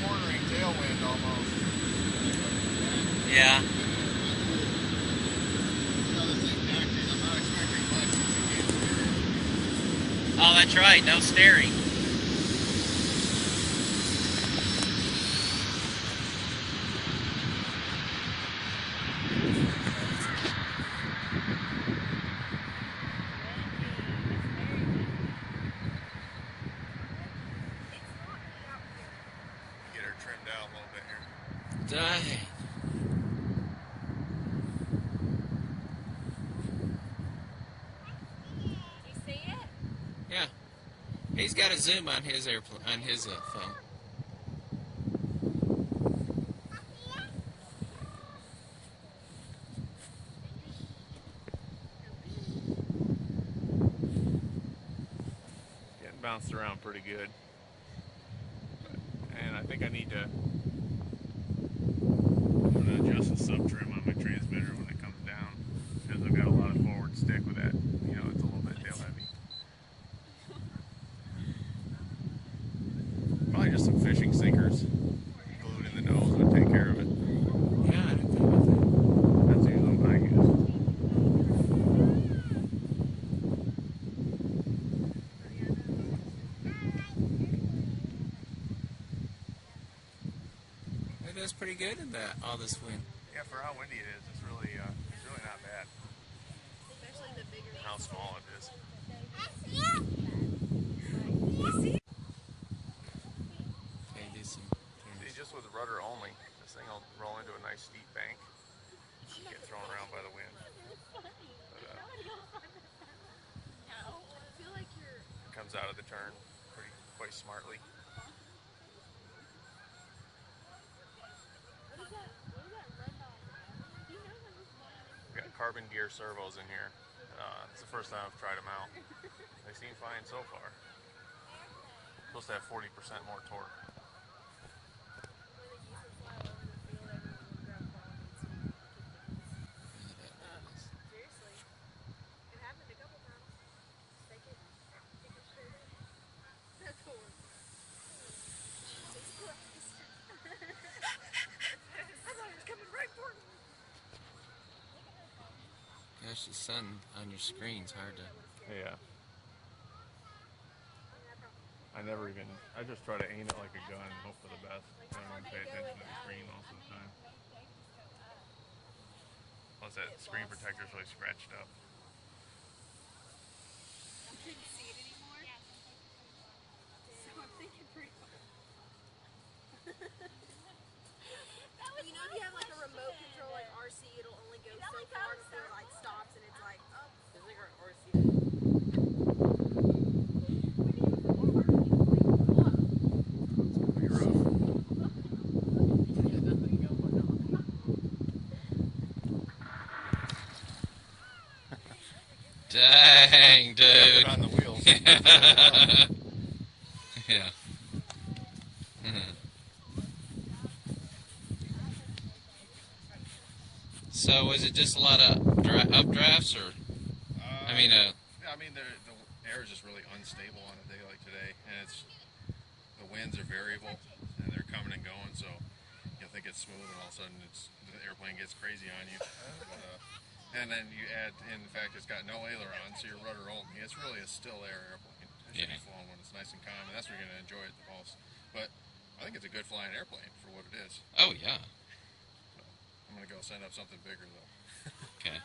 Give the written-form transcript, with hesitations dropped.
bordering tailwind almost. Yeah. Oh, that's right. No steering. Get her trimmed out a little bit here. Dang. You see it? Yeah. He's got a zoom on his airplane, on his phone. Getting bounced around pretty good. And I think I need to I'm gonna adjust the sub trim on my transmitter when it comes down. Because I've got a lot of forward stick with that. You know, it's a little bit tail heavy. Probably just some fishing sinkers glued in the nose would take care of it. Yeah, I didn't think about that. That's usually what I use. It does pretty good in that, all this wind. Yeah, for how windy it is, it's really not bad. Especially the bigger How small it is. Okay, do some. See, just with rudder only, this thing will roll into a nice steep bank. Get thrown around by the wind. But, I feel like you're it comes out of the turn quite smartly. What is that red dot? Do you know when this one We got carbon gear servos in here. It's the first time I've tried them out. They seem fine so far. Supposed to have 40% more torque. Seriously. It happened a couple times. Take it straight in. That's cool. I thought it was coming right for me. Gosh, the sun on your screen's hard to. Yeah. I just try to aim it like a gun and hope for the best. I don't even pay attention to the screen most of the time. Plus that screen protector's really scratched up. You couldn't see it anymore? So I'm thinking pretty hard. You know if you have like a remote control like RC, it'll only go so far before it like stops and it's like, oh. It's like our RC. Dang, dude. On the wheels. Yeah. So was it just a lot of updrafts, or? I mean, the air is just really unstable on a day like today, and the winds are variable, and they're coming and going. So you'll think it's smooth, and all of a sudden the airplane gets crazy on you. And then you add in the fact it's got no aileron, so your rudder only. It's really a still air airplane. It should be flown when it's nice and calm, and that's when you're going to enjoy it the most. But I think it's a good flying airplane for what it is. Oh, yeah. So I'm going to go send up something bigger, though. Okay.